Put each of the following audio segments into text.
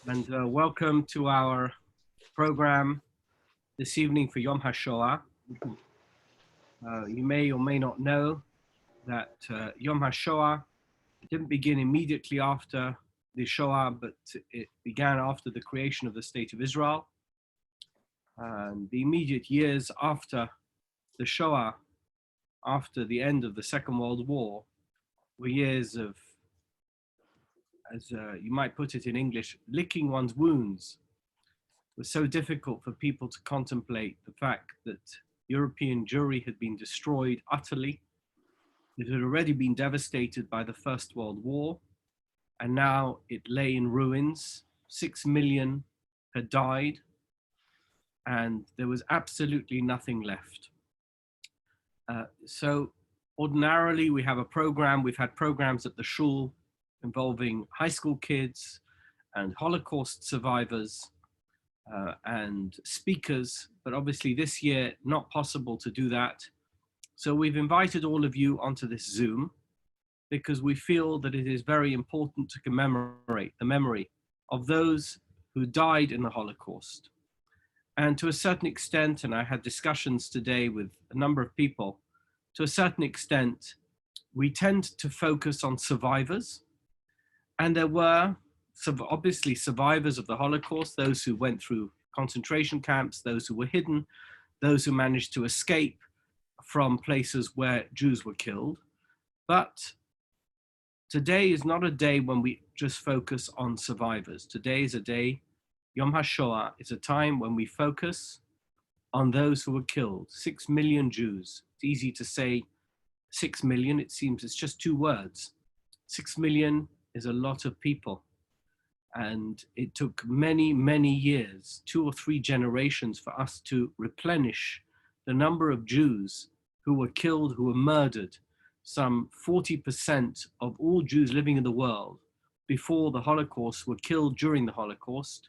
and welcome to our program this evening for Yom HaShoah. You may or may not know that Yom HaShoah didn't begin immediately after the Shoah, but it began after the creation of the State of Israel. And the immediate years after the Shoah, after the end of the Second World War, were years of, as you might put it in English, licking one's wounds. It was so difficult for people to contemplate the fact that European Jewry had been destroyed utterly. It had already been devastated by the First World War, and now it lay in ruins. 6 million had died, and there was absolutely nothing left. So ordinarily we have a program, we've had programs at the shul involving high school kids and Holocaust survivors and speakers, but obviously this year not possible to do that. So we've invited all of you onto this Zoom because we feel that it is very important to commemorate the memory of those who died in the Holocaust. And to a certain extent, and I had discussions today with a number of people, to a certain extent, we tend to focus on survivors. And there were obviously survivors of the Holocaust, those who went through concentration camps, those who were hidden, those who managed to escape from places where Jews were killed. But today is not a day when we just focus on survivors. Today is a day, Yom HaShoah, is a time when we focus on those who were killed. 6 million Jews. It's easy to say 6 million, it seems it's just two words. 6 million is a lot of people. And it took many, many years, 2 or 3 generations, for us to replenish the number of Jews who were killed, who were murdered. Some 40% of all Jews living in the world before the Holocaust were killed during the Holocaust.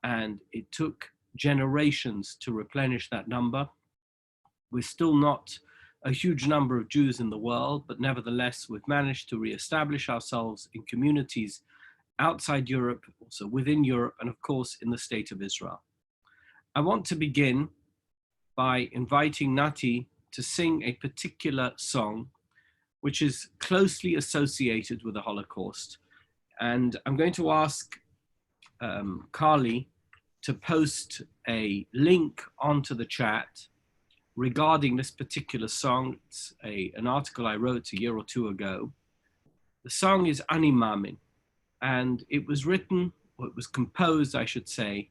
And it took generations to replenish that number. We're still not a huge number of Jews in the world, but nevertheless, we've managed to reestablish ourselves in communities outside Europe, also within Europe, and of course in the State of Israel. I want to begin by inviting Nati to sing a particular song which is closely associated with the Holocaust. And I'm going to ask Carly to post a link onto the chat regarding this particular song. It's an article I wrote a year or 2 ago. The song is Ani Mamin, and it was written, or it was composed, I should say,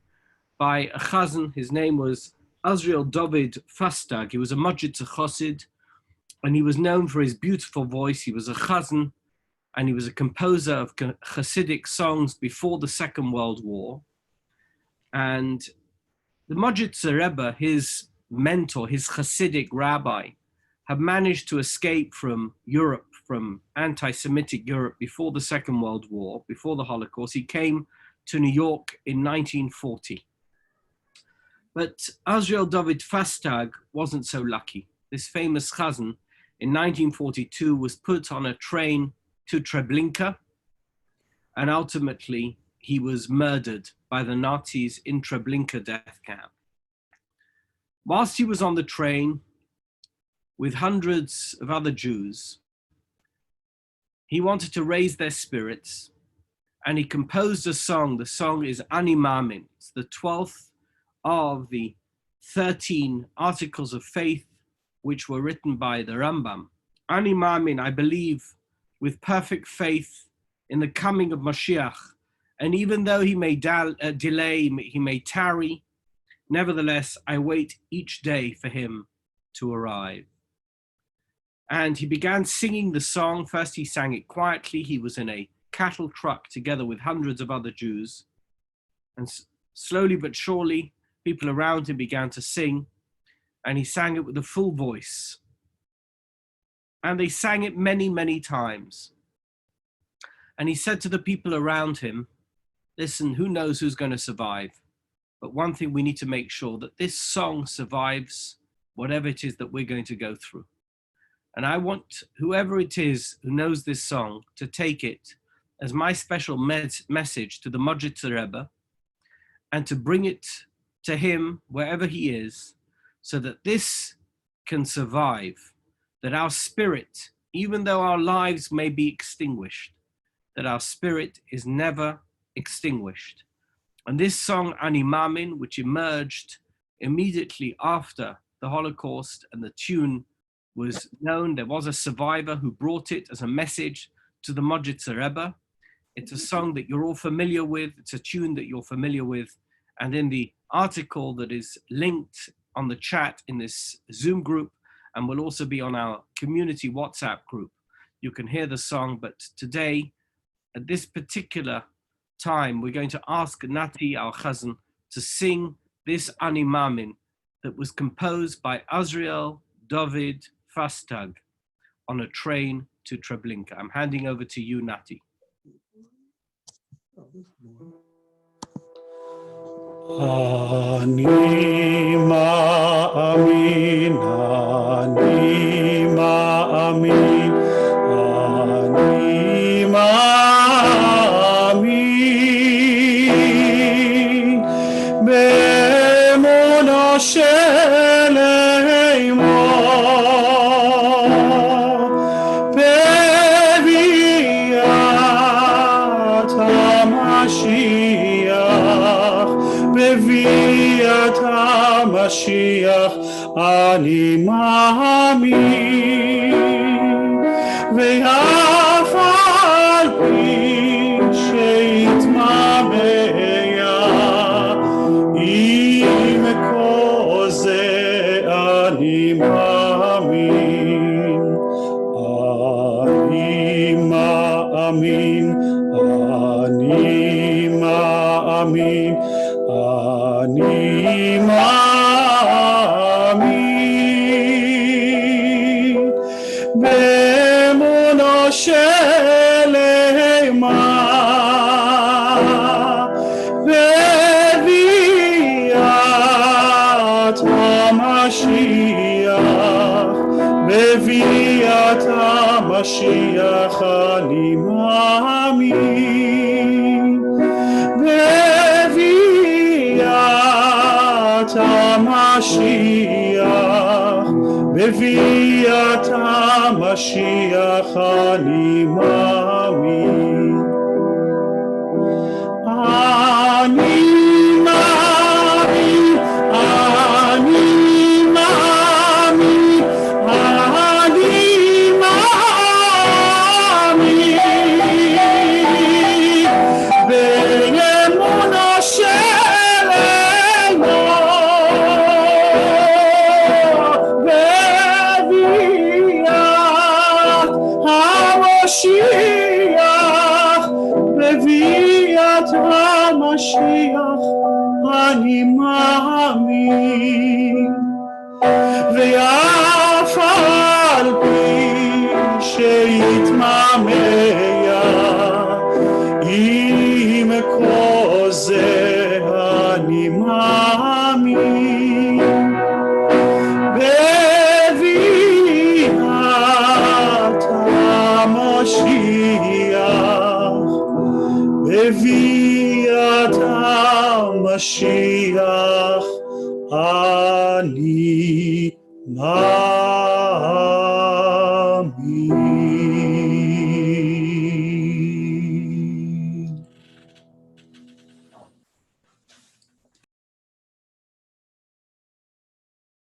by a Chazzan. His name was Azriel David Fastag. He was a Majitz Chassid, and he was known for his beautiful voice. He was a Chazzan, and he was a composer of Hasidic songs before the Second World War. And the Majitz Rebbe, his mentor, his Hasidic rabbi, had managed to escape from Europe, from anti-Semitic Europe before the Second World War, before the Holocaust. He came to New York in 1940. But Azriel David Fastag wasn't so lucky. This famous Chazzan in 1942 was put on a train to Treblinka, and ultimately he was murdered by the Nazis in Treblinka death camp. Whilst he was on the train with hundreds of other Jews, he wanted to raise their spirits, and he composed a song. The song is Ani Mamin. It's the 12th of the 13 articles of faith which were written by the Rambam. Ani Mamin, I believe with perfect faith in the coming of Mashiach, and even though he may delay, he may tarry, nevertheless, I wait each day for him to arrive. And he began singing the song. First, he sang it quietly. He was in a cattle truck together with hundreds of other Jews. And slowly but surely, people around him began to sing, and he sang it with a full voice. And they sang it many, many times. And he said to the people around him, listen, who knows who's going to survive? But one thing, we need to make sure that this song survives whatever it is that we're going to go through. And I want whoever it is who knows this song to take it as my special message to the Modzitzer Rebbe, and to bring it to him wherever he is, so that this can survive, that our spirit, even though our lives may be extinguished, that our spirit is never extinguished. And this song, Ani Mamin, which emerged immediately after the Holocaust and the tune was known, there was a survivor who brought it as a message to the Modzitzer Rebbe. It's a song that you're all familiar with. It's a tune that you're familiar with. And in the article that is linked on the chat in this Zoom group, and will also be on our community WhatsApp group, you can hear the song. But today, at this particular time, we're going to ask Nati, our Chazzan, to sing this Ani Mamin that was composed by Azriel David Fastag on a train to Treblinka. I'm handing over to you, Nati. Ani ma'amin, ani ma'amin, ani ma'amin, be'emuno shel imo, beviat HaMashiach, beviat HaMashiach, ani ma'amin, ve'af al pi she'itmameya, im kol ze ani ma'amin, ani ma'amin, ani ma'amin, ani ma'amin, be'emuno shel ema, beviat HaMashiach, beviat HaMashiach, ani ma'amin, beviat HaMashiach, beviat HaMashiach, ani ma'amin, ani ma'amin, ani ma'amin, ani ma'amin, be'emuno shel emo, beviat HaMashiach, beviat HaMashiach, ani ma'amin, ve'af al pi she'itmameya, im kol ze ani ma'amin, beviat HaMashiach, beviat HaMashiach, ani ma'amin.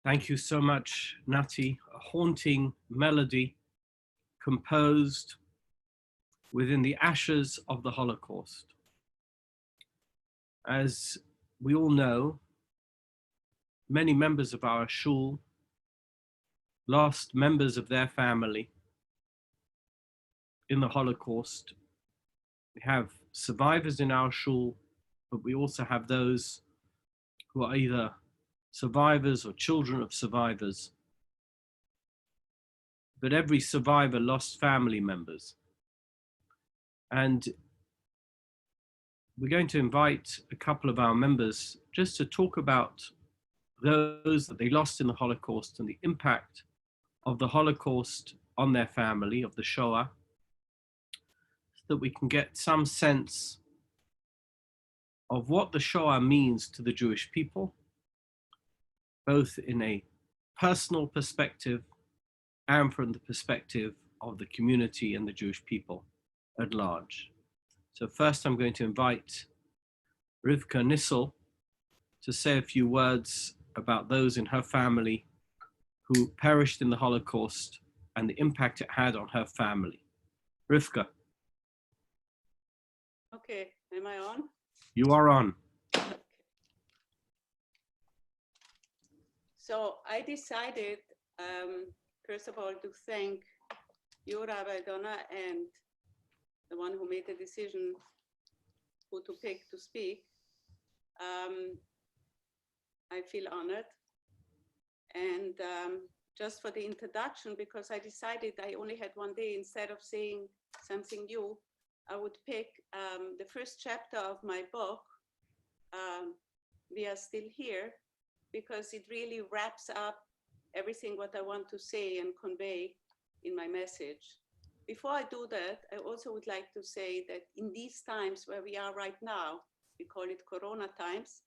Thank you so much, Nati. A haunting melody composed within the ashes of the Holocaust. As we all know, many members of our shul lost members of their family in the Holocaust. We have survivors in our shul, but we also have those who are either survivors or children of survivors. But every survivor lost family members. And we're going to invite a couple of our members just to talk about those that they lost in the Holocaust and the impact of the Holocaust on their family, of the Shoah. that we can get some sense of what the Shoah means to the Jewish people, both in a personal perspective and from the perspective of the community and the Jewish people at large. So first I'm going to invite Raphy Nissel to say a few words about those in her family who perished in the Holocaust and the impact it had on her family. Rivka. Okay, am I on? You are on. Okay. So I decided, first of all, to thank you, Rabbi Donna, and the one who made the decision who to pick to speak. I feel honored. And just for the introduction, because I decided I only had one day, instead of saying something new, I would pick the first chapter of my book, We Are Still Here, because it really wraps up everything what I want to say and convey in my message. Before I do that, I also would like to say that in these times where we are right now, we call it Corona times,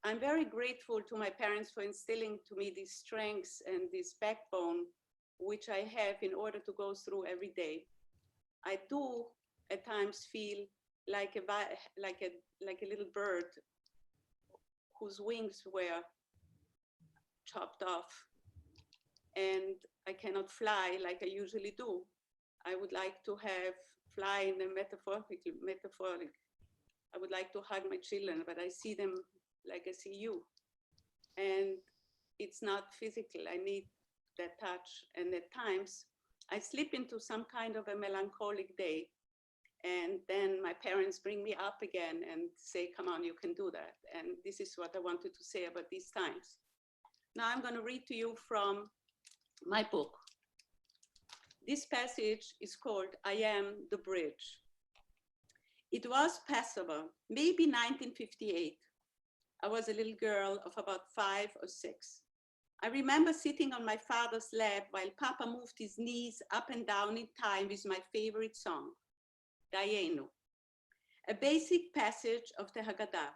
I'm very grateful to my parents for instilling to me these strengths and this backbone, which I have in order to go through every day. I do at times feel like a little bird whose wings were chopped off, and I cannot fly like I usually do. I would like to fly in a metaphoric. I would like to hug my children, but I see them like I see you. And it's not physical. I need that touch. And at times I slip into some kind of a melancholic day. And then my parents bring me up again and say, come on, you can do that. And this is what I wanted to say about these times. Now I'm going to read to you from my book. This passage is called I Am the Bridge. It was Passover, maybe 1958. I was a little girl of about 5 or 6. I remember sitting on my father's lap while Papa moved his knees up and down in time with my favorite song, Dayenu, a basic passage of the Haggadah.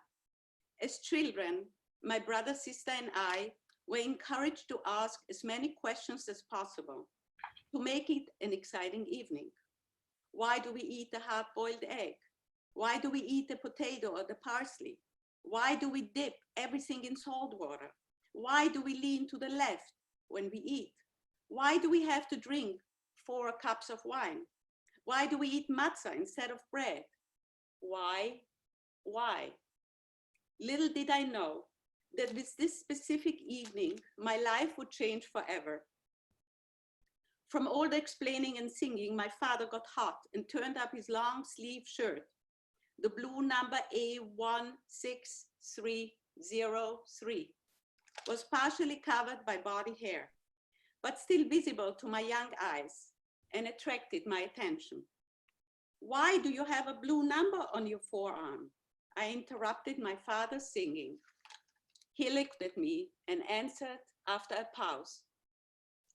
As children, my brother, sister, and I were encouraged to ask as many questions as possible to make it an exciting evening. Why do we eat a hard-boiled egg? Why do we eat the potato or the parsley? Why do we dip everything in salt water? Why do we lean to the left when we eat? Why do we have to drink 4 cups of wine? Why do we eat matzah instead of bread? Why? Why? Little did I know that with this specific evening, my life would change forever. From all the explaining and singing, my father got hot and turned up his long sleeve shirt. The blue number A16303 was partially covered by body hair, but still visible to my young eyes and attracted my attention. Why do you have a blue number on your forearm? I interrupted my father's singing. He looked at me and answered after a pause.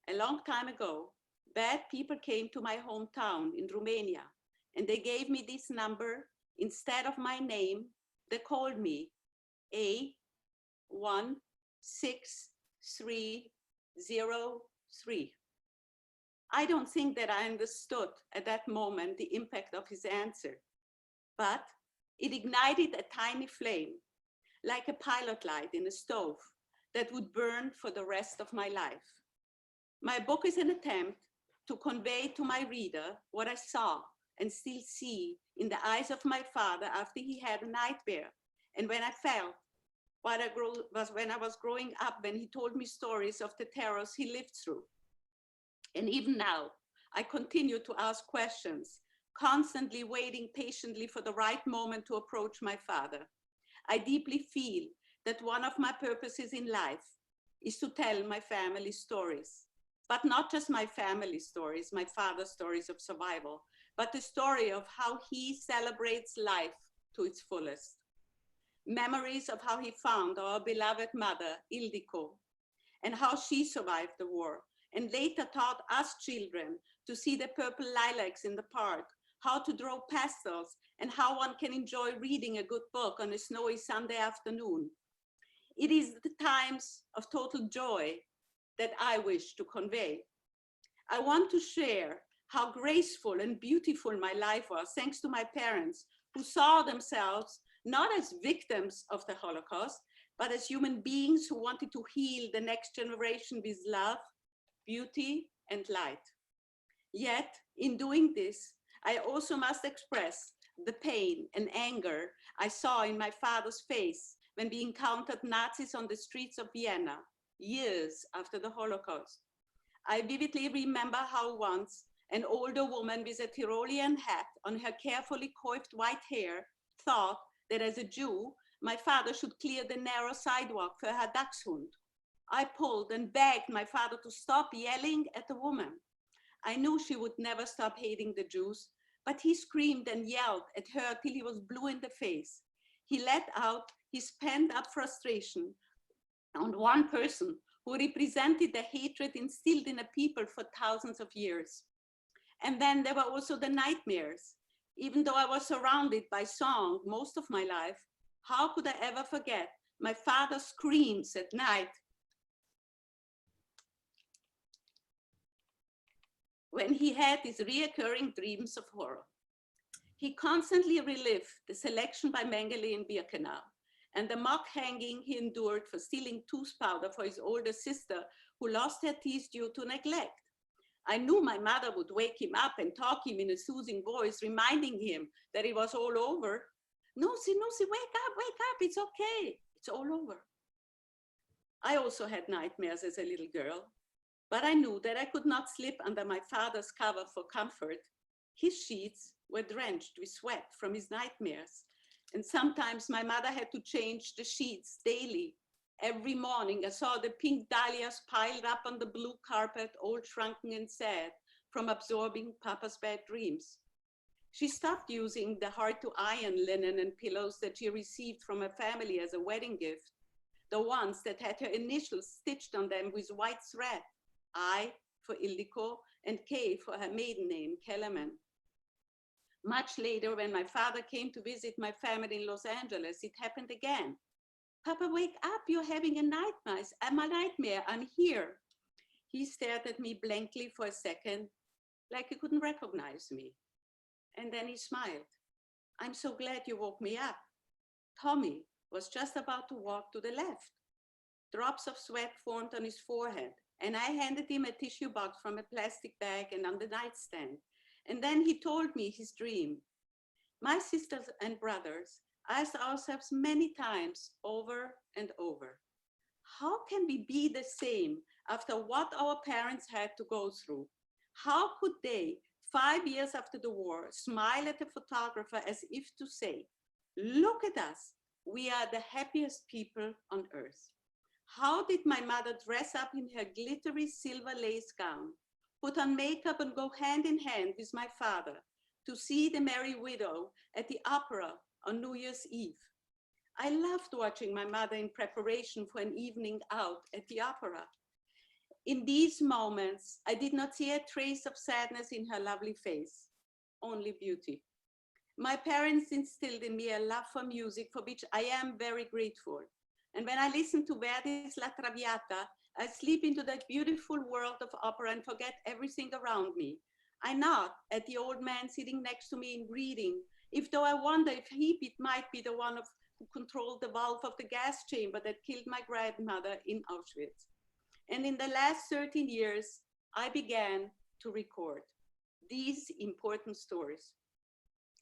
A long time ago, bad people came to my hometown in Romania, and they gave me this number. Instead of my name, they called me A16303. I don't think that I understood at that moment the impact of his answer, but it ignited a tiny flame, like a pilot light in a stove that would burn for the rest of my life. My book is an attempt to convey to my reader what I saw and still see in the eyes of my father after he had a nightmare, and when I felt what when I was growing up, when he told me stories of the terrors he lived through. And even now, I continue to ask questions, constantly waiting patiently for the right moment to approach my father. I deeply feel that one of my purposes in life is to tell my family stories, but not just my family stories, my father's stories of survival, but the story of how he celebrates life to its fullest. Memories of how he found our beloved mother, Ildiko, and how she survived the war, and later taught us children to see the purple lilacs in the park how to draw pastels, and how one can enjoy reading a good book on a snowy Sunday afternoon. It is the times of total joy that I wish to convey. I want to share how graceful and beautiful my life was, thanks to my parents, who saw themselves not as victims of the Holocaust, but as human beings who wanted to heal the next generation with love, beauty, and light. Yet, in doing this, I also must express the pain and anger I saw in my father's face when we encountered Nazis on the streets of Vienna, years after the Holocaust. I vividly remember how once an older woman with a Tyrolean hat on her carefully coiffed white hair thought that as a Jew, my father should clear the narrow sidewalk for her dachshund. I pulled and begged my father to stop yelling at the woman. I knew she would never stop hating the Jews, but he screamed and yelled at her till he was blue in the face. He let out his pent-up frustration on one person who represented the hatred instilled in a people for thousands of years. And then there were also the nightmares. Even though I was surrounded by song most of my life, how could I ever forget my father's screams at night when he had these reoccurring dreams of horror. He constantly relived the selection by Mengele in Birkenau and the mock hanging he endured for stealing tooth powder for his older sister who lost her teeth due to neglect. I knew my mother would wake him up and talk him in a soothing voice, reminding him that it was all over. Nusi, wake up, it's okay, it's all over. I also had nightmares as a little girl, but I knew that I could not slip under my father's cover for comfort. His sheets were drenched with sweat from his nightmares, and sometimes my mother had to change the sheets daily. Every morning I saw the pink dahlias piled up on the blue carpet, all shrunken and sad from absorbing Papa's bad dreams. She stopped using the hard-to-iron linen and pillows that she received from her family as a wedding gift, the ones that had her initials stitched on them with white thread, I for Ildiko and K for her maiden name, Kellerman. Much later, when my father came to visit my family in Los Angeles, it happened again. Papa, wake up, you're having a nightmare, I'm here. He stared at me blankly for a second, like he couldn't recognize me. And then he smiled. I'm so glad you woke me up. Tommy was just about to walk to the left. Drops of sweat formed on his forehead, and I handed him a tissue box from a plastic bag and on the nightstand. And then he told me his dream. My sisters and brothers asked ourselves many times over and over, how can we be the same after what our parents had to go through? How could they, 5 years after the war, smile at the photographer as if to say, look at us, we are the happiest people on earth. How did my mother dress up in her glittery silver lace gown, put on makeup and go hand in hand with my father to see The Merry Widow at the opera on New Year's Eve? I loved watching my mother in preparation for an evening out at the opera. In these moments, I did not see a trace of sadness in her lovely face, only beauty. My parents instilled in me a love for music for which I am very grateful. And when I listen to Verdi's La Traviata, I slip into that beautiful world of opera and forget everything around me. I nod at the old man sitting next to me in greeting, if though I wonder if he might be the one who controlled the valve of the gas chamber that killed my grandmother in Auschwitz. And in the last 13 years, I began to record these important stories.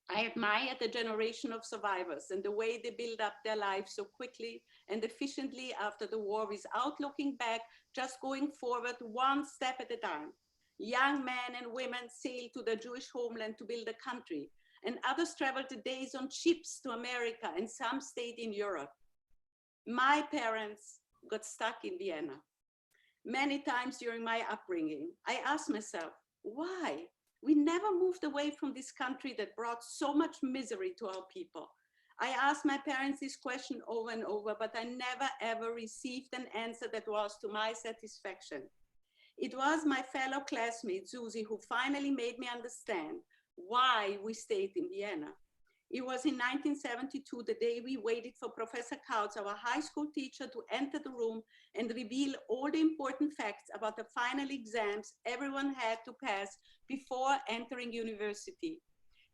I admire the generation of survivors and the way they build up their lives so quickly and efficiently after the war without looking back, just going forward one step at a time. Young men and women sailed to their Jewish homeland to build a country, and others traveled the days on ships to America, and some stayed in Europe. My parents got stuck in Vienna. Many times during my upbringing, I asked myself, why? We never moved away from this country that brought so much misery to our people. I asked my parents this question over and over, but I never ever received an answer that was to my satisfaction. It was my fellow classmate, Susie, who finally made me understand why we stayed in Vienna. It was in 1972, the day we waited for Professor Kautz, our high school teacher, to enter the room and reveal all the important facts about the final exams everyone had to pass before entering university.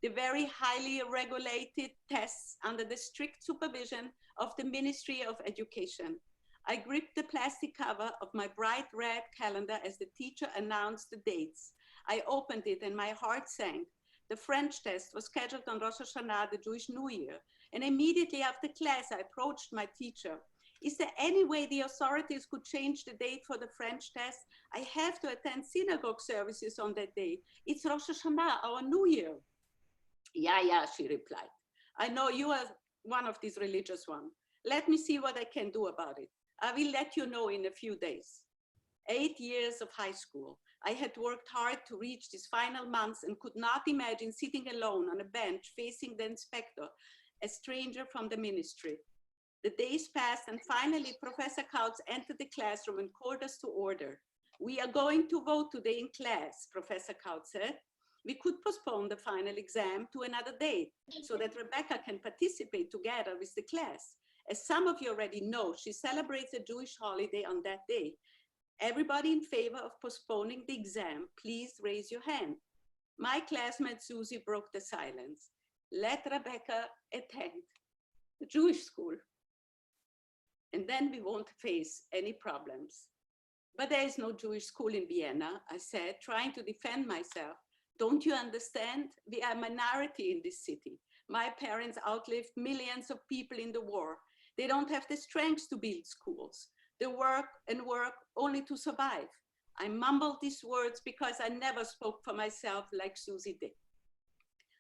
The very highly regulated tests under the strict supervision of the Ministry of Education. I gripped the plastic cover of my bright red calendar as the teacher announced the dates. I opened it and my heart sank. The French test was scheduled on Rosh Hashanah, the Jewish New Year. And immediately after class, I approached my teacher. Is there any way the authorities could change the date for the French test? I have to attend synagogue services on that day. It's Rosh Hashanah, our New Year. Yeah, she replied. I know you are one of these religious ones. Let me see what I can do about it. I will let you know in a few days. 8 years of high school. I had worked hard to reach these final months and could not imagine sitting alone on a bench facing the inspector, a stranger from the ministry. The days passed and finally Professor Kautz entered the classroom and called us to order. We are going to vote today in class, Professor Kautz said. We could postpone the final exam to another date so that Rebecca can participate together with the class. As some of you already know, she celebrates a Jewish holiday on that day. Everybody in favor of postponing the exam, please raise your hand. My classmate Susie broke the silence. Let Rebecca attend the Jewish school. And then we won't face any problems. But there is no Jewish school in Vienna, I said, trying to defend myself. Don't you understand? We are a minority in this city. My parents outlived millions of people in the war. They don't have the strength to build schools. They work and work only to survive. I mumbled these words because I never spoke for myself like Susie did.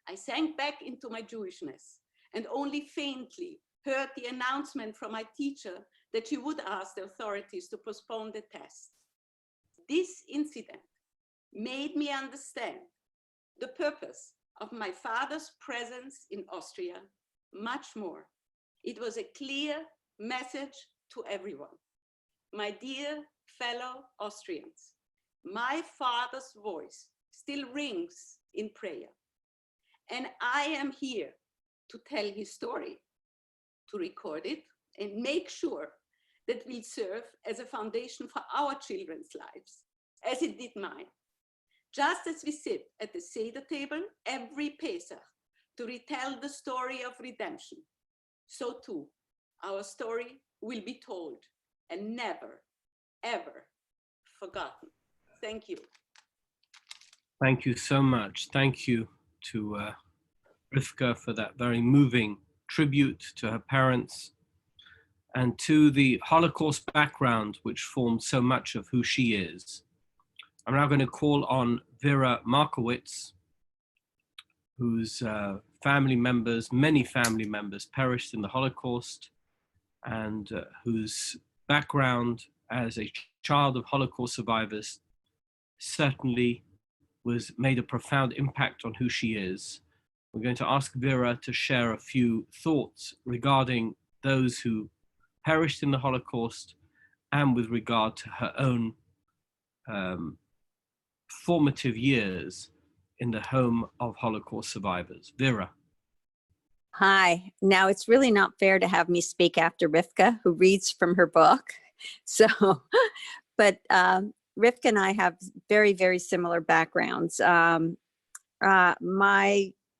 I sank back into my Jewishness and only faintly heard the announcement from my teacher that she would ask the authorities to postpone the test. This incident made me understand the purpose of my father's presence in Austria much more. It was a clear message to everyone. My dear fellow Austrians, my father's voice still rings in prayer. And I am here to tell his story, to record it, and make sure that will serve as a foundation for our children's lives, as it did mine. Just as we sit at the Seder table every Pesach to retell the story of redemption, so too our story will be told and never, ever forgotten. Thank you. Thank you so much. Thank you to Rivka for that very moving tribute to her parents and to the Holocaust background, which formed so much of who she is. I'm now going to call on Vera Markowitz, whose family members, many family members, perished in the Holocaust, and whose background as a child of Holocaust survivors certainly made a profound impact on who she is. We're going to ask Vera to share a few thoughts regarding those who perished in the Holocaust and with regard to her own formative years in the home of Holocaust survivors. Vera. Hi. Now, it's really not fair to have me speak after Rivka, who reads from her book. So, but Rivka and I have very, very similar backgrounds. My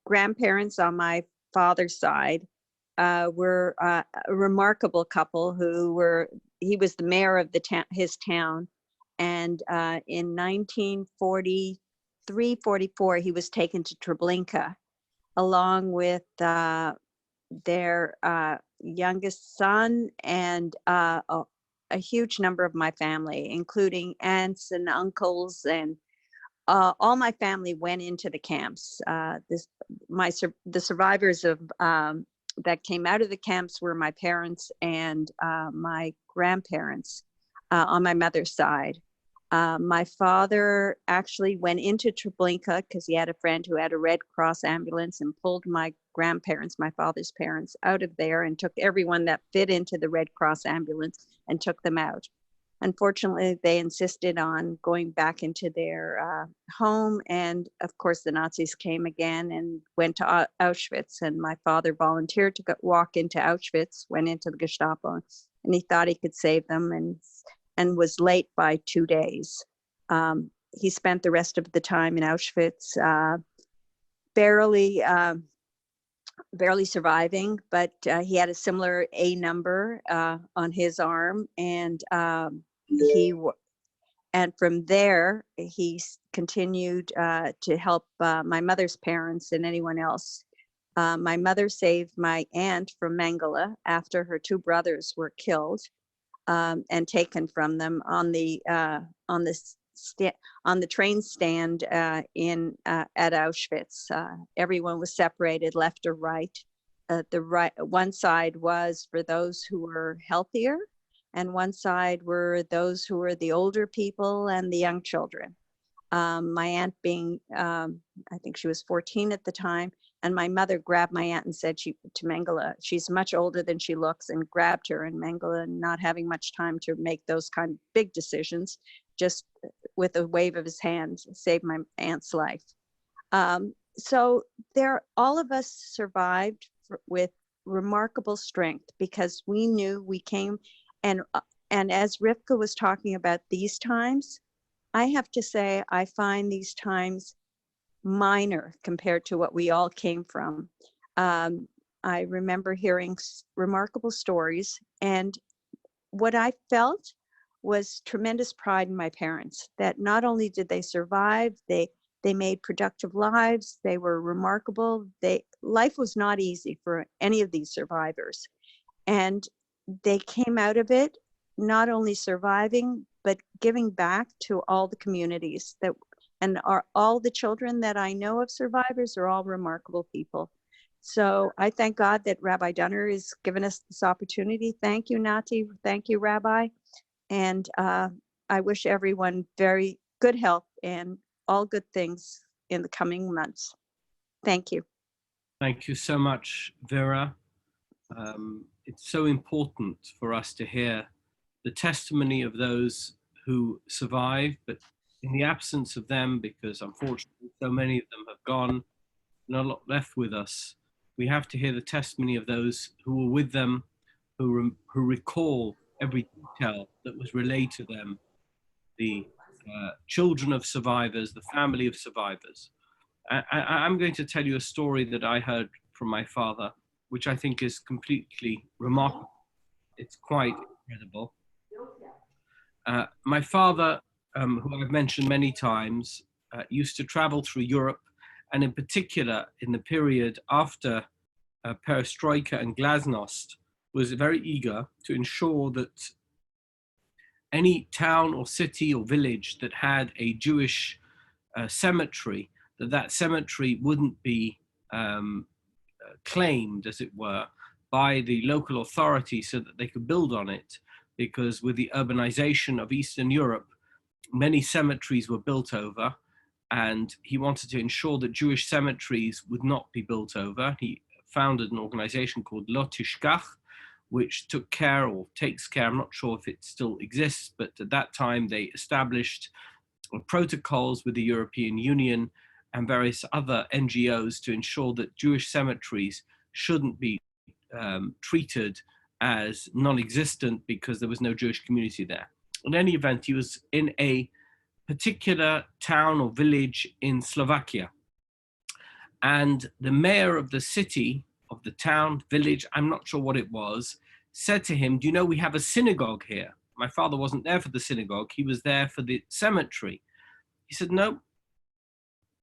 grandparents on my father's side were a remarkable couple he was the mayor of his town. And in 1943, 44, he was taken to Treblinka along with their youngest son and a huge number of my family, including aunts and uncles, and all my family went into the camps. The survivors of that came out of the camps were my parents and my grandparents on my mother's side. My father actually went into Treblinka because he had a friend who had a Red Cross ambulance and pulled my grandparents, my father's parents, out of there and took everyone that fit into the Red Cross ambulance and took them out. unfortunately, they insisted on going back into their home. And of course, the Nazis came again and went to Auschwitz. And my father volunteered to walk into Auschwitz, went into the Gestapo, and he thought he could save them, and was late by 2 days. He spent the rest of the time in Auschwitz, barely surviving, but he had a similar A number on his arm, and and from there he continued to help my mother's parents and anyone else. My mother saved my aunt from Mengele after her 2 brothers were killed and taken from them on the train stand at Auschwitz. Everyone was separated left or right. One side was for those who were healthier, and one side were those who were the older people and the young children. My aunt being, I think she was 14 at the time, and my mother grabbed my aunt and said to Mengele, she's much older than she looks, and grabbed her. And Mengele, not having much time to make those kind of big decisions, just with a wave of his hand, saved my aunt's life. So all of us survived with remarkable strength, because we knew we came, and as Rivka was talking about these times, I have to say, I find these times minor compared to what we all came from. I remember hearing remarkable stories, and what I felt was tremendous pride in my parents, that not only did they survive, they made productive lives, they were remarkable. Life was not easy for any of these survivors. And they came out of it not only surviving, but giving back to all the communities all the children that I know of survivors are all remarkable people. So I thank God that Rabbi Dunner has given us this opportunity. Thank you, Nati. Thank you, Rabbi. And I wish everyone very good health and all good things in the coming months. Thank you. Thank you so much, Vera. It's so important for us to hear the testimony of those who survived, but in the absence of them, because unfortunately so many of them have gone, not a lot left with us, we have to hear the testimony of those who were with them, who recall every detail that was relayed to them, the children of survivors, the family of survivors. I'm going to tell you a story that I heard from my father, which I think is completely remarkable. It's quite incredible. My father, who I've mentioned many times, used to travel through Europe, and in particular in the period after Perestroika and Glasnost, was very eager to ensure that any town or city or village that had a Jewish cemetery, that cemetery wouldn't be claimed, as it were, by the local authority so that they could build on it. Because with the urbanization of Eastern Europe, many cemeteries were built over, and he wanted to ensure that Jewish cemeteries would not be built over. He founded an organization called Lo Tishkach, which took care, or takes care, I'm not sure if it still exists, but at that time they established protocols with the European Union and various other NGOs to ensure that Jewish cemeteries shouldn't be treated as non-existent because there was no Jewish community there. In any event, he was in a particular town or village in Slovakia. And the mayor of the city, of the town, village, I'm not sure what it was, said to him, do you know we have a synagogue here? My father wasn't there for the synagogue, he was there for the cemetery. He said, no,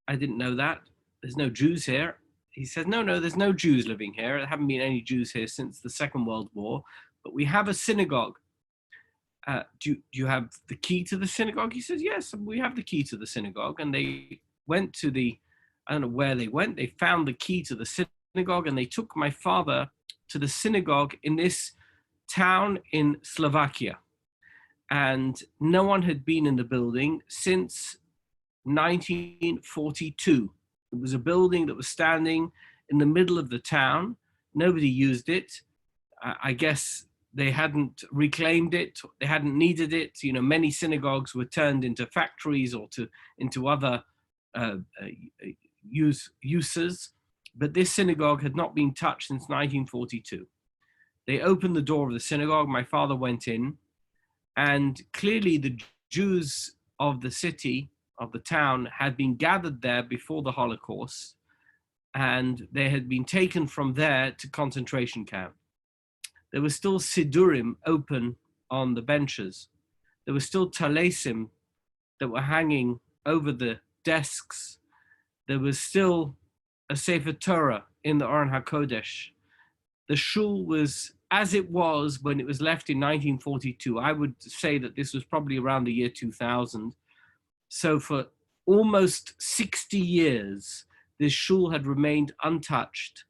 I didn't know that. There's no Jews here. He said, no, there's no Jews living here. There haven't been any Jews here since the Second World War, but we have a synagogue. Do you have the key to the synagogue? He says, yes, we have the key to the synagogue. And they went to I don't know where they went. They found the key to the synagogue, and they took my father to the synagogue in this town in Slovakia. And no one had been in the building since 1942. It was a building that was standing in the middle of the town. Nobody used it. I guess they hadn't reclaimed it, they hadn't needed it. You know, many synagogues were turned into factories or into other uses, but this synagogue had not been touched since 1942. They opened the door of the synagogue. My father went in, and clearly the Jews of the city, of the town, had been gathered there before the Holocaust, and they had been taken from there to concentration camp. There were still sidurim open on the benches. There were still talesim that were hanging over the desks. There was still a Sefer Torah in the Aron HaKodesh. The shul was as it was when it was left in 1942. I would say that this was probably around the year 2000. So for almost 60 years, this shul had remained untouched.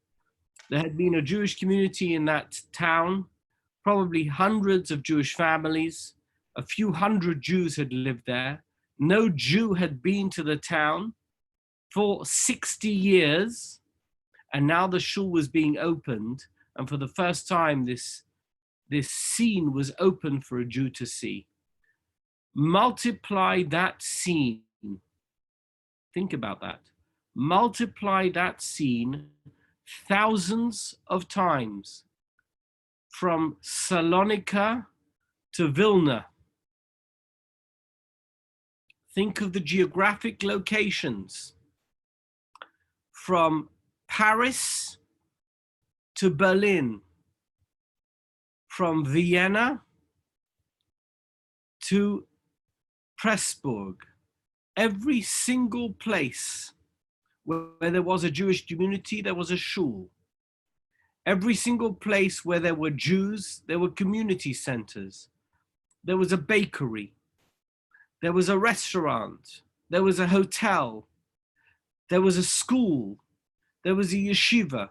There had been a Jewish community in that town, probably hundreds of Jewish families. A few hundred Jews had lived there. No Jew had been to the town for 60 years. And now the shul was being opened. And for the first time, this scene was open for a Jew to see. Multiply that scene. Think about that. Multiply that scene thousands of times from Salonika to Vilna. Think of the geographic locations from Paris to Berlin, from Vienna to Pressburg. Every single place where there was a Jewish community, there was a shul. Every single place where there were Jews, there were community centers. There was a bakery. There was a restaurant. There was a hotel. There was a school. There was a yeshiva.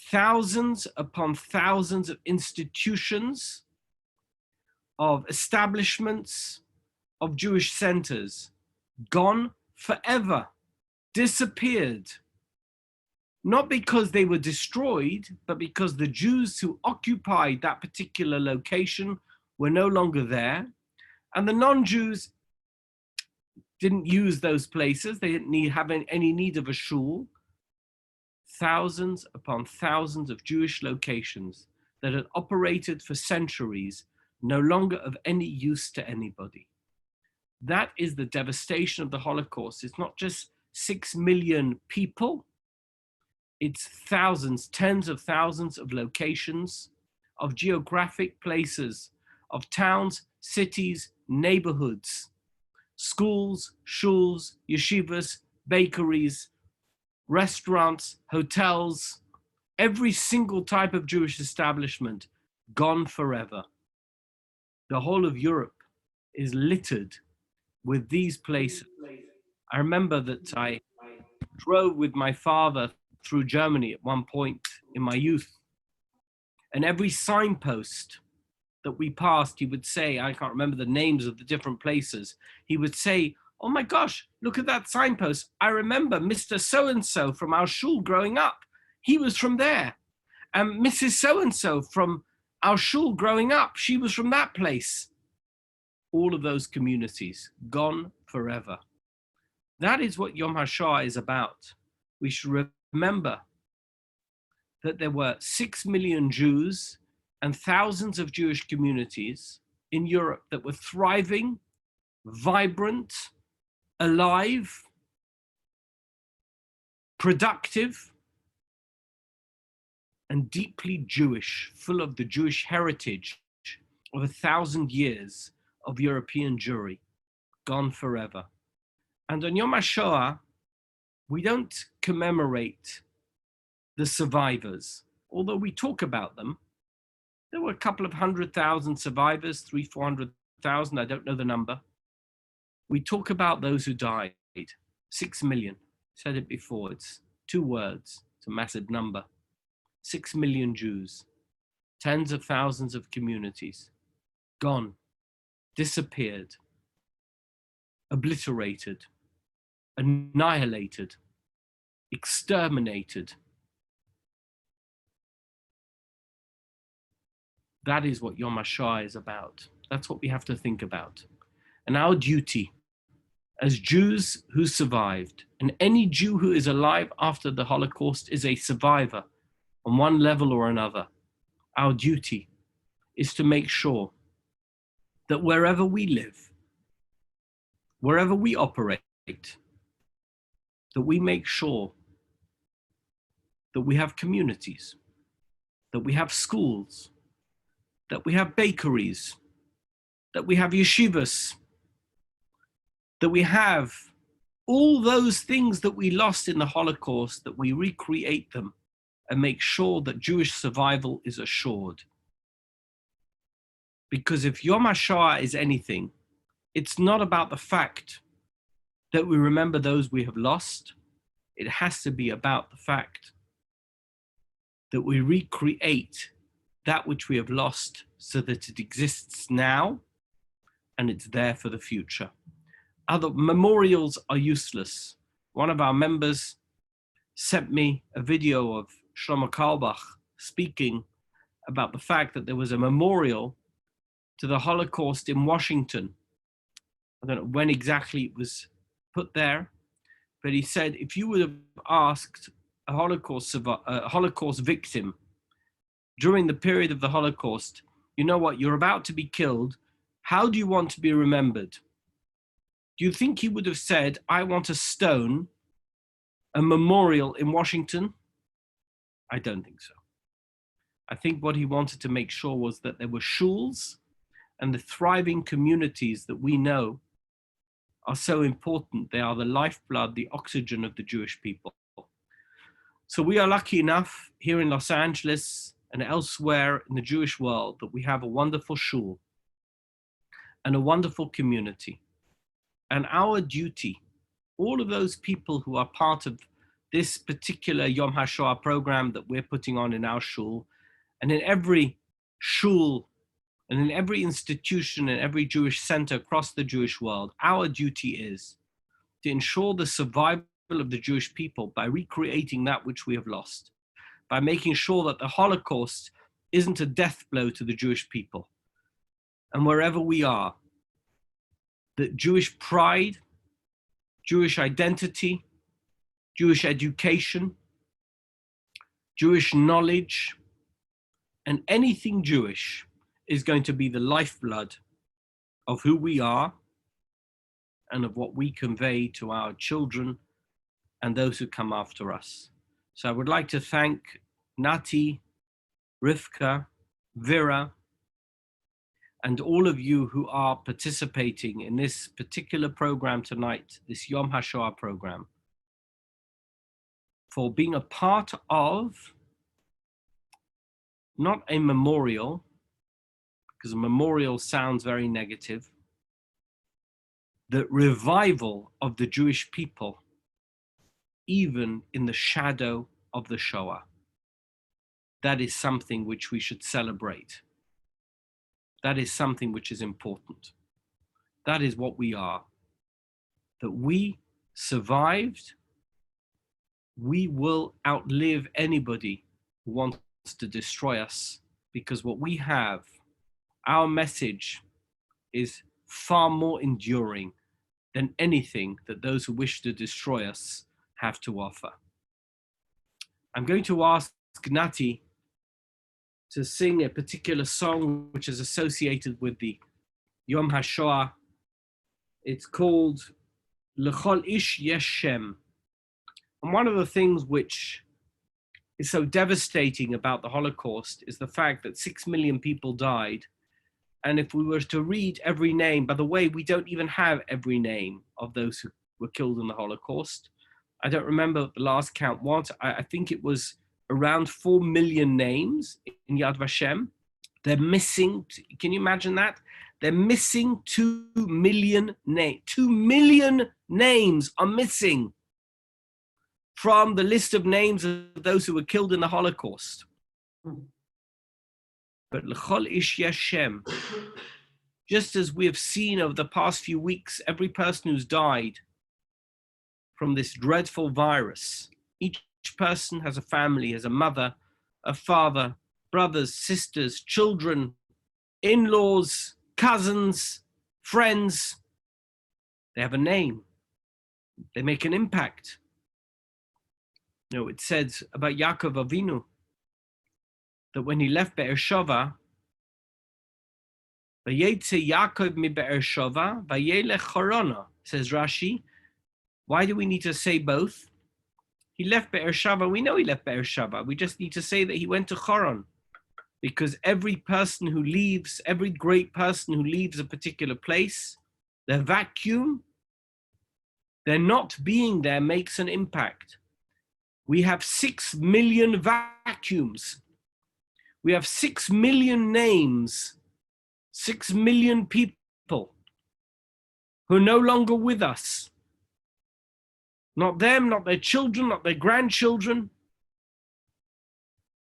Thousands upon thousands of institutions, of establishments, of Jewish centers, gone forever, disappeared. Not because they were destroyed, but because the Jews who occupied that particular location were no longer there. And the non-Jews didn't use those places. They didn't have any need of a shul. Thousands upon thousands of Jewish locations that had operated for centuries, no longer of any use to anybody. That is the devastation of the Holocaust. It's not just 6 million people. It's thousands, tens of thousands of locations, of geographic places, of towns, cities, neighborhoods, schools, shuls, yeshivas, bakeries, restaurants, hotels, every single type of Jewish establishment gone forever. The whole of Europe is littered with these places. I remember that I drove with my father through Germany at one point in my youth, and every signpost that we passed, he would say, I can't remember the names of the different places, he would say, oh my gosh, look at that signpost. I remember Mr. So-and-so from our shul growing up. He was from there. And Mrs. So-and-so from our shul growing up, she was from that place. All of those communities gone forever. That is what Yom HaShoah is about. We should remember that there were 6 million Jews and thousands of Jewish communities in Europe that were thriving, vibrant, alive, productive, and deeply Jewish, full of the Jewish heritage of 1,000 years of European Jewry, gone forever. And on Yom HaShoah, we don't commemorate the survivors, although we talk about them. There were a couple of 100,000 survivors, 300,000-400,000, I don't know the number. We talk about those who died, 6 million. Said it before, it's 2 words, it's a massive number. 6 million Jews, tens of thousands of communities, gone, disappeared, obliterated, annihilated, exterminated. That is what Yom HaShoah is about. That's what we have to think about. And our duty as Jews who survived, and any Jew who is alive after the Holocaust is a survivor on one level or another. Our duty is to make sure that wherever we live, wherever we operate, that we make sure that we have communities, that we have schools, that we have bakeries, that we have yeshivas, that we have all those things that we lost in the Holocaust, that we recreate them and make sure that Jewish survival is assured. Because if Yom HaShoah is anything, it's not about the fact that we remember those we have lost. It has to be about the fact that we recreate that which we have lost so that it exists now and it's there for the future. Other memorials are useless. One of our members sent me a video of Shlomo Carlebach speaking about the fact that there was a memorial to the Holocaust in Washington. I don't know when exactly it was put there, but he said, if you would have asked a Holocaust victim during the period of the Holocaust, you know what, you're about to be killed, how do you want to be remembered? Do you think he would have said, I want a stone, a memorial in Washington? I don't think so. I think what he wanted to make sure was that there were shuls and the thriving communities that we know are so important. They are the lifeblood, the oxygen of the Jewish people. So we are lucky enough here in Los Angeles and elsewhere in the Jewish world that we have a wonderful shul and a wonderful community. And our duty, all of those people who are part of this particular Yom HaShoah program that we're putting on in our shul, and in every shul, and in every institution and every Jewish center across the Jewish world, our duty is to ensure the survival of the Jewish people by recreating that which we have lost, by making sure that the Holocaust isn't a death blow to the Jewish people. And wherever we are, that Jewish pride, Jewish identity, Jewish education, Jewish knowledge, and anything Jewish is going to be the lifeblood of who we are and of what we convey to our children and those who come after us. So I would like to thank Nati, Rivka, Vera, and all of you who are participating in this particular program tonight, this Yom HaShoah program, for being a part of not a memorial, because a memorial sounds very negative, the revival of the Jewish people, even in the shadow of the Shoah. That is something which we should celebrate. That is something which is important. That is what we are. That we survived. We will outlive anybody who wants to destroy us, because what we have, our message, is far more enduring than anything that those who wish to destroy us have to offer. I'm going to ask Nati to sing a particular song which is associated with the Yom HaShoah. It's called L'chol ish yesh shem. And one of the things which is so devastating about the Holocaust is the fact that 6 million people died. And if we were to read every name, by the way, we don't even have every name of those who were killed in the Holocaust. I don't remember the last count was. I think it was around 4 million names in Yad Vashem. They're missing, can you imagine that? They're missing 2 million names. 2 million names are missing from the list of names of those who were killed in the Holocaust. But L'chol ish yesh shem, just as we have seen over the past few weeks, every person who's died from this dreadful virus, each person has a family, has a mother, a father, brothers, sisters, children, in-laws, cousins, friends. They have a name. They make an impact. You know, it says about Yaakov Avinu that when he left Be'ersheva, Vayetze Yaakov mi Be'ersheva, vayelech Charana, says Rashi. Why do we need to say both? He left Be'ersheva. We know he left Be'ersheva. We just need to say that he went to Haran, because every person who leaves, every great person who leaves a particular place, their vacuum, their not being there makes an impact. We have 6 million vacuums. We have 6 million names, 6 million people who are no longer with us. Not them, not their children, not their grandchildren.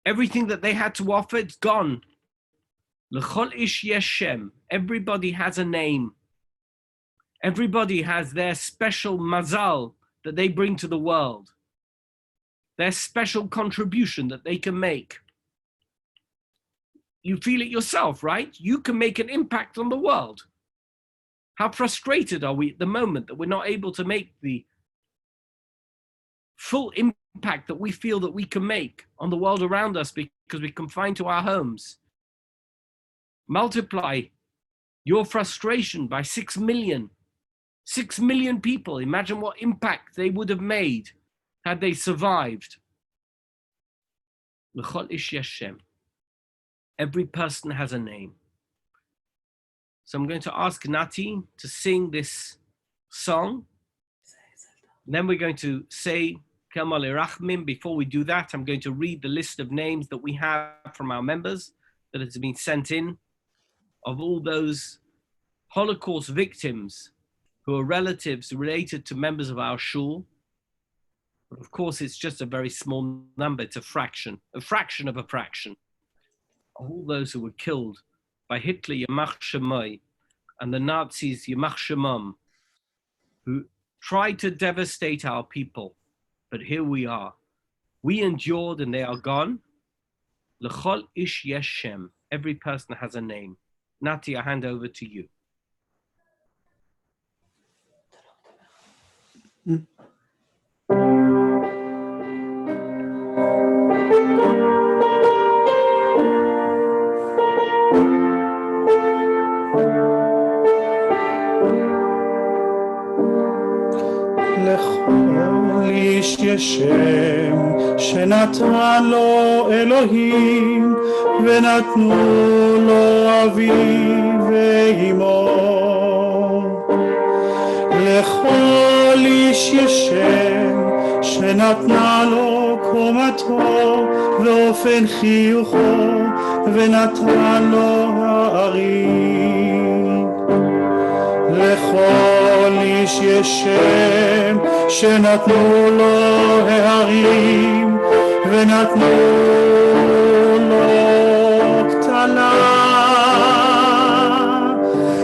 Everything that they had to offer, it's gone. L'chol ish yesh shem. Everybody has a name. Everybody has their special mazal that they bring to the world. Their special contribution that they can make. You feel it yourself, right? You can make an impact on the world. How frustrated are we at the moment that we're not able to make the full impact that we feel that we can make on the world around us because we're confined to our homes? Multiply your frustration by 6 million. 6 million people. Imagine what impact they would have made had they survived. L'chol ish yashem. Every person has a name. So I'm going to ask Nati to sing this song. And then we're going to say Kamal Irachmim. Before we do that, I'm going to read the list of names that we have from our members that has been sent in, of all those Holocaust victims who are relatives related to members of our shul. But of course, it's just a very small number. It's a fraction of a fraction of all those who were killed by Hitler, Yamach Shemai, and the Nazis, Yamach Shemam, who tried to devastate our people. But here we are. We endured and they are gone. L'chol ish yesh shem. Every person has a name. Nati, I hand over to you. לכל איש יש שם שנתן לו אלוהים ונתנו לו אביו ואמו. לכל איש יש שם שנתנה לו קומתו ואופן חיוכו ונתן לו הערים. לכל איש יש שם שנתנו לו הערים ונתנו לו כתלה.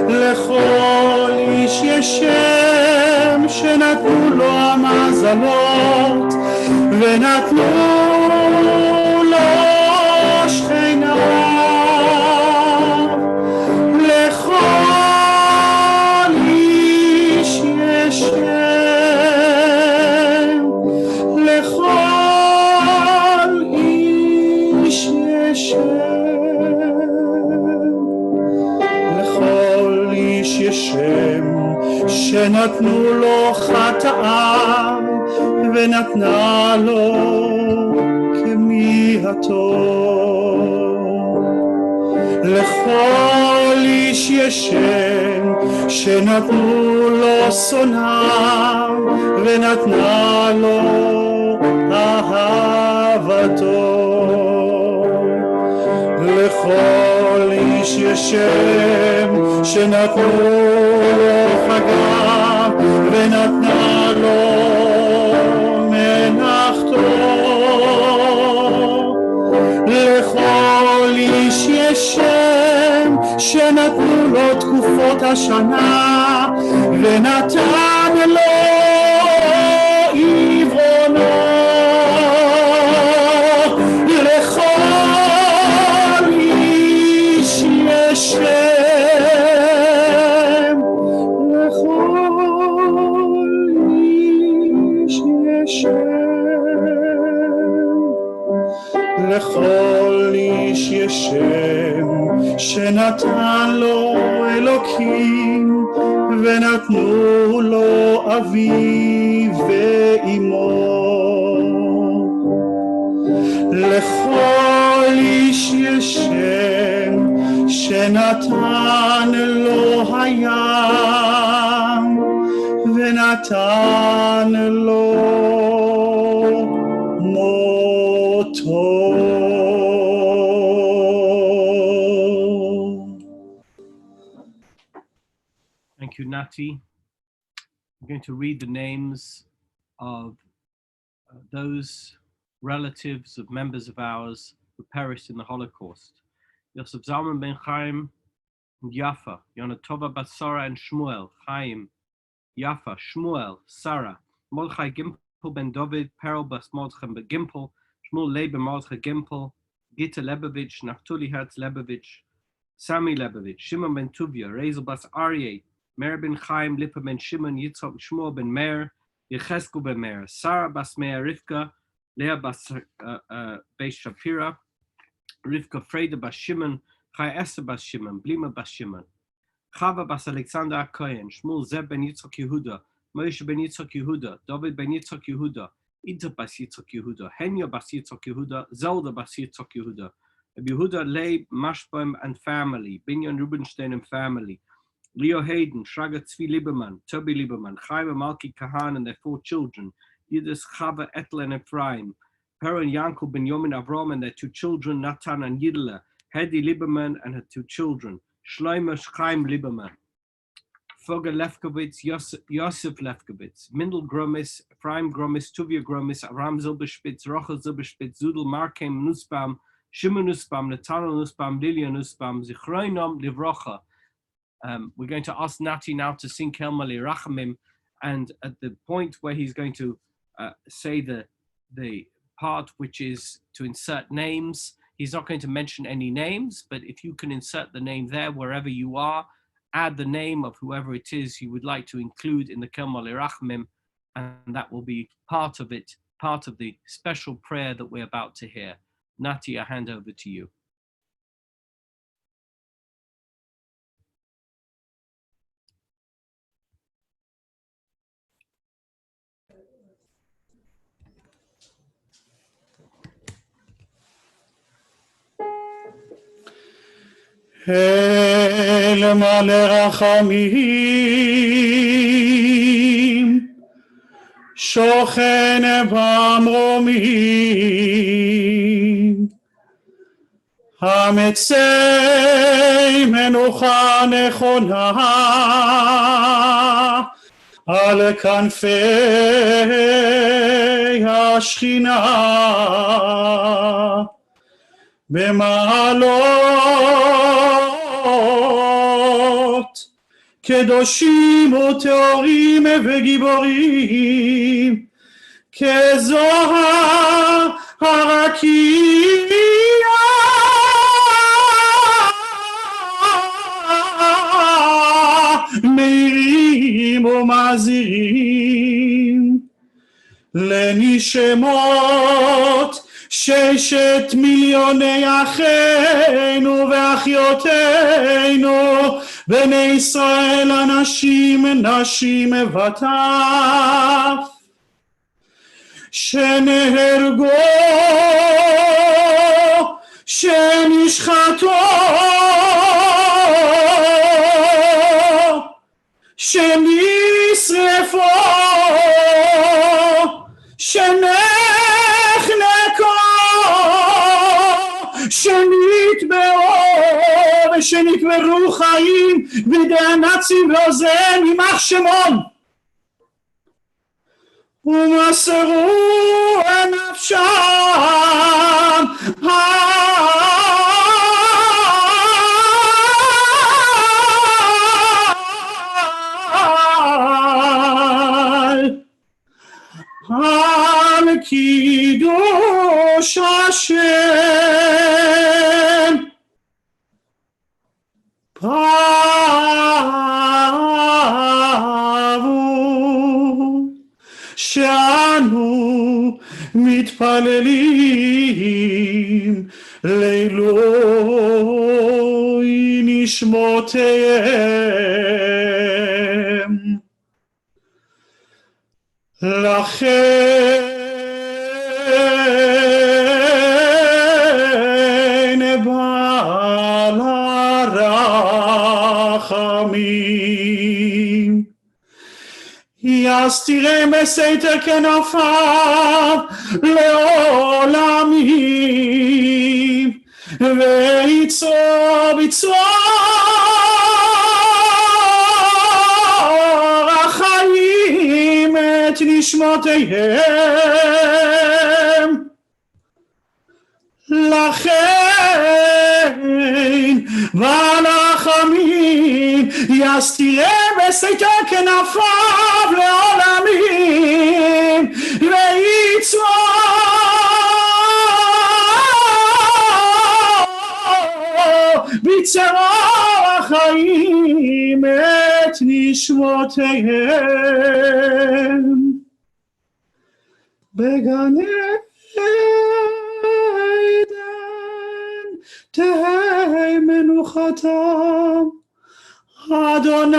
לכל איש יש שם שנתנו לו המזלות ונתנו לו שכינה. שנתנו לו חטאיו ונתנה לו כמיהתו. לכל איש יש שם שנתנו לו שונאיו ונתנה לו אהבתו. לכל איש יש שם שנתנו לו חגיו ונתנה לו מנחתו. לכל איש יש שם שנתנו לו תקופות השנה ונתן לו עיוורונו. לכל שם שנתן לו אלוקים ונתנו לו אביו ואמו. לכל איש יש שם שנתן לו הים ונתן לו מותו. Thank you, Nati. I'm going to read the names of those relatives of members of ours who perished in the Holocaust. Yosef Zalman ben Chaim and Yafa, Yonatova bat Sarah and Shmuel, Chaim, Yafa, Shmuel, Sarah, Mordechai Gimpel ben David, Perel bas Mordechai ben Gimpel, Shmuel Leib ben Mordechai Gimpel, Gita Lebovich, Naftuli Herz Lebovich, Sami Lebovich, Shimon ben Tuvia, Rezel bas Aryeh, Meir ben Chaim, Lipa ben Shimon, Yitzchok Shmuel ben Meir, Yecheskel ben Meir, Sarah bas Meir, Rivka, Leah bas Beis Shapira, Rivka Freda bas Shimon, Chai Esther bas Shimon, Blima bas Shimon, Chava bas Alexander HaKohen, Shmuel Zeb ben Yitzchok Yehuda, Moshe ben Yitzchok Yehuda, David ben Yitzchok Yehuda, Ida bas Yitzchok Yehuda, Henya bas Yitzchok Yehuda, Zelda bas Yitzchok Yehuda, Yehuda Leib, Mashbaum and family, Binyan Rubenstein and family, Leo Hayden, Shraga Tzvi Lieberman, Toby Lieberman, Chaim Malki Kahan and their 4 children, Yidis Chava Etel and Ephraim, Pero and Yankel Ben Yomin Avram and their 2 children, Natan and Yidla, Hedi Lieberman and her 2 children, Shlomo Chaim Lieberman, Foga Lefkowitz, Yosef Lefkowitz, Mindel Gromis, Ephraim Gromis, Tuvia Gromis, Avram Zilberspitz, Rochel Zilberspitz, Zudel Markem Nussbaum, Shimon Nussbaum, Nathanael Nussbaum, Lilia Nussbaum, Zichroinom Livrocha. We're going to ask Nati now to sing Kelma Lirachamim, and at the point where he's going to say the part which is to insert names, he's not going to mention any names, but if you can insert the name there wherever you are, add the name of whoever it is you would like to include in the Kelma Lirachamim, and that will be part of it, part of the special prayer that we're about to hear. Nati, I hand over to you. אל מלא רחמים שוכן במרומים המצא מנוחה נכונה על כנפי השכינה במעלות קדושים וטהורים וגיבורים כזוהר הרקיע מאירים ומזהירים לנשמות 6 מיליוני אחינו ואחיותינו בני ישראל אנשים נשים וטף שנהרגו שנשחטו שנשרפו שנחנקו שנטבעו ושנקברו חיים בידי הנאצים ועוזריהם יימח שמם ומסרו נפשם על קידוש השם פרו שאנו מתפללים לילות נשמותיהם. לכן בעל הרחמים יסתירם בסתר כנפיו לעולמים ויצור בצרור החיים את נשמותיהם. לכן בעל הרחמים יסתירם בסתר כנפיו לעולמים ויצרור בצרור החיים את נשמותיהם. בגן עדן תהא מנוחתם, אדוני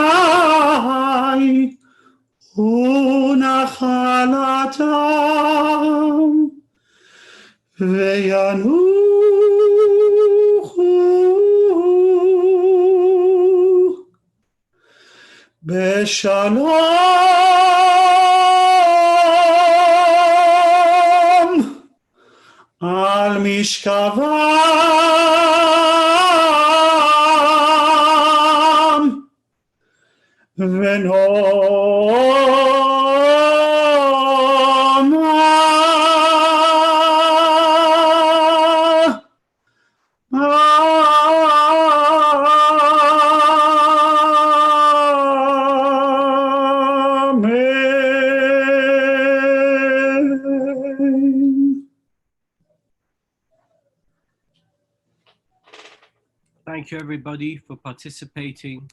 הוא נחלתם, וינוחו בשלום על משכבם Thank you, everybody, for participating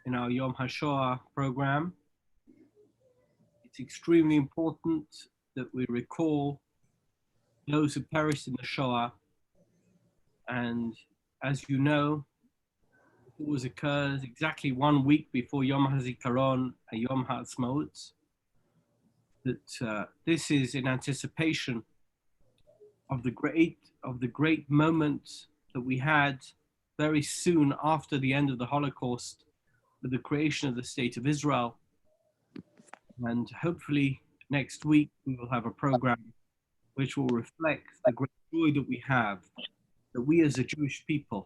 in our Yom HaShoah program. It's extremely important that we recall those who perished in the Shoah. And as you know, it always occurs exactly 1 week before Yom HaZikaron and Yom HaAtzmaut. That this is in anticipation of the great moment that we had very soon after the end of the Holocaust with the creation of the State of Israel. And hopefully next week we will have a program which will reflect the great joy that we have, that we as a Jewish people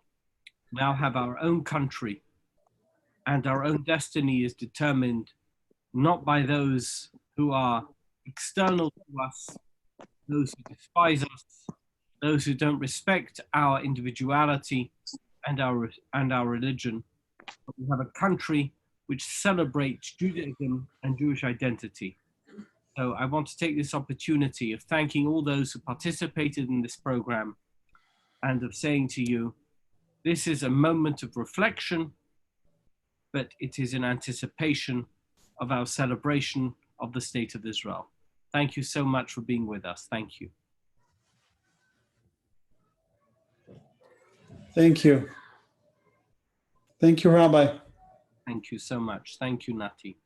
now have our own country and our own destiny is determined not by those who are external to us, those who despise us, those who don't respect our individuality and our religion. But we have a country which celebrates Judaism and Jewish identity. So I want to take this opportunity of thanking all those who participated in this program and of saying to you, this is a moment of reflection, but it is in anticipation of our celebration of the State of Israel. Thank you so much for being with us. Thank you. Thank you. Thank you, Rabbi. Thank you so much. Thank you, Nati.